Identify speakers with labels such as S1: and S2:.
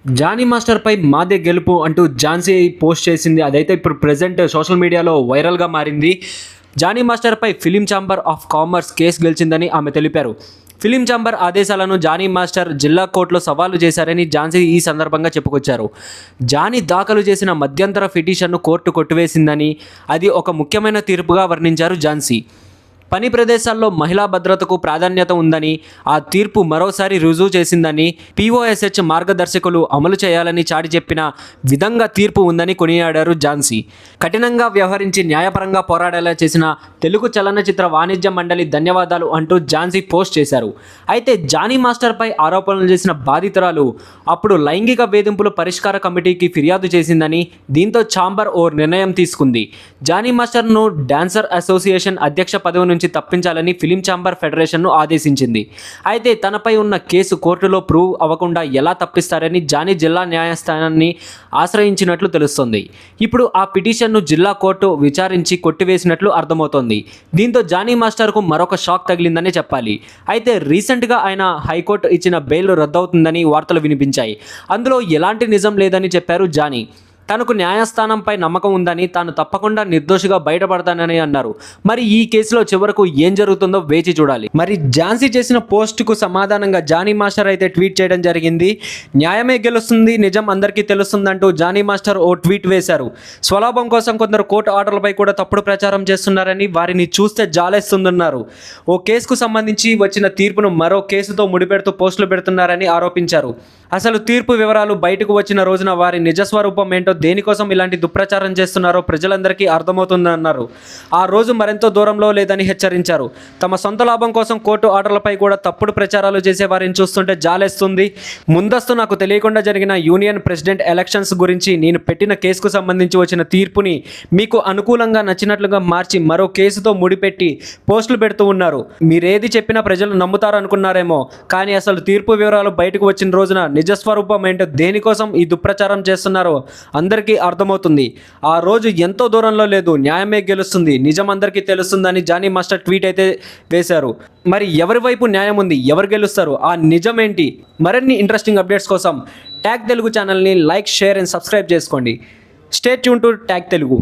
S1: Johnny master పై మాదే గెలుపు అంటూ ఝాన్సీ పోస్ట్ చేసింది. అదైతే ఇప్పుడు ప్రెజెంట్ సోషల్ మీడియాలో వైరల్గా మారింది. జానీ మాస్టర్ పై film chamber of commerce case గెలిచిందని ఆమె తెలిపారు. ఫిలిం ఛాంబర్ ఆదేశాలను జానీ మాస్టర్ జిల్లా కోర్టులో సవాలు చేశారని ఝాన్సీ ఈ సందర్భంగా చెప్పుకొచ్చారు. జానీ దాఖలు చేసిన మధ్యంతర పిటిషన్ను కోర్టు కొట్టివేసిందని, అది ఒక ముఖ్యమైన తీర్పుగా వర్ణించారు ఝాన్సీ. పని ప్రదేశాల్లో మహిళా భద్రతకు ప్రాధాన్యత ఉందని, ఆ తీర్పు మరోసారి రుజువు చేసిందని, POSH మార్గదర్శకులు అమలు చేయాలని చాటి చెప్పిన విధంగా తీర్పు ఉందని కొనియాడారు ఝాన్సీ. కఠినంగా వ్యవహరించి న్యాయపరంగా పోరాడేలా చేసిన తెలుగు చలనచిత్ర వాణిజ్య మండలి ధన్యవాదాలు అంటూ ఝాన్సీ పోస్ట్ చేశారు. అయితే జానీ మాస్టర్పై ఆరోపణలు చేసిన బాధితురాలు అప్పుడు లైంగిక వేధింపుల పరిష్కార కమిటీకి ఫిర్యాదు చేసిందని, దీంతో ఛాంబర్ ఓ నిర్ణయం తీసుకుంది. జానీ మాస్టర్ను డాన్సర్ అసోసియేషన్ అధ్యక్ష పదవి నుంచి తప్పించాలని ఫిలిం ఛాంబర్ ఫెడరేషన్ను ఆదేశించింది. అయితే తనపై ఉన్న కేసు కోర్టులో ప్రూవ్ అవ్వకుండా ఎలా తప్పిస్తారని జానీ జిల్లా న్యాయస్థానాన్ని ఆశ్రయించినట్లు తెలుస్తోంది. ఇప్పుడు ఆ పిటిషన్ను జిల్లా కోర్టు విచారించి కొట్టివేసినట్లు అర్థమవుతోంది. దీంతో జానీ మాస్టర్కు మరొక షాక్ తగిలిందనే చెప్పాలి. అయితే రీసెంట్గా ఆయన హైకోర్టు ఇచ్చిన బెయిల్ రద్దవుతుందని వార్తలు వినిపించాయి. అందులో ఎలాంటి నిజం లేదని చెప్పారు జానీ. తనకు న్యాయస్థానంపై నమ్మకం ఉందని, తాను తప్పకుండా నిర్దోషిగా బయటపడతానని అన్నారు. మరి ఈ కేసులో చివరకు ఏం జరుగుతుందో వేచి చూడాలి. మరి ఝాన్సీ చేసిన పోస్టుకు సమాధానంగా జానీ మాస్టర్ అయితే ట్వీట్ చేయడం జరిగింది. న్యాయమే గెలుస్తుంది, నిజం అందరికీ తెలుస్తుందంటూ జానీ మాస్టర్ ఓ ట్వీట్ వేశారు. స్వలాభం కోసం కొందరు కోర్టు ఆర్డర్లపై కూడా తప్పుడు ప్రచారం చేస్తున్నారని, వారిని చూస్తే జాలేస్తుందన్నారు. ఓ కేసుకు సంబంధించి వచ్చిన తీర్పును మరో కేసుతో ముడిపెడుతూ పోస్టులు పెడుతున్నారని ఆరోపించారు. అసలు తీర్పు వివరాలు బయటకు వచ్చిన రోజున వారి నిజస్వరూపం ఏంటో, దేనికోసం ఇలాంటి దుప్రచారం చేస్తున్నారో ప్రజలందరికీ అర్థమవుతుందన్నారు. ఆ రోజు మరెంతో దూరంలో లేదని హెచ్చరించారు. తమ సొంత లాభం కోసం కోర్టు ఆర్డర్లపై కూడా తప్పుడు ప్రచారాలు చేసే వారిని చూస్తుంటే జాలేస్తుంది. ముందస్తు నాకు తెలియకుండా జరిగిన యూనియన్ ప్రెసిడెంట్ ఎలక్షన్స్ గురించి నేను పెట్టిన కేసుకు సంబంధించి వచ్చిన తీర్పుని మీకు అనుకూలంగా నచ్చినట్లుగా మార్చి మరో కేసుతో ముడిపెట్టి పోస్టులు పెడుతూ ఉన్నారు. మీరేది చెప్పినా ప్రజలు నమ్ముతారనుకున్నారేమో, కానీ అసలు తీర్పు వివరాలు బయటకు వచ్చిన రోజున నిజస్వరూపం ఏంటో, దేనికోసం ఈ దుప్రచారం చేస్తున్నారో అందరికీ అర్థమవుతుంది. ఆ రోజు ఎంతో దూరంలో లేదు, న్యాయమే గెలుస్తుంది, నిజం అందరికీ తెలుస్తుందని జానీ మాస్టర్ ట్వీట్ అయితే వేశారు. మరి ఎవరి వైపు న్యాయం ఉంది, ఎవరు గెలుస్తారు, ఆ నిజం ఏంటి? మరిన్ని ఇంట్రెస్టింగ్ అప్డేట్స్ కోసం ట్యాగ్ తెలుగు ఛానల్ని లైక్, షేర్ అండ్ సబ్స్క్రైబ్ చేసుకోండి. Stay tune to tag Telugu.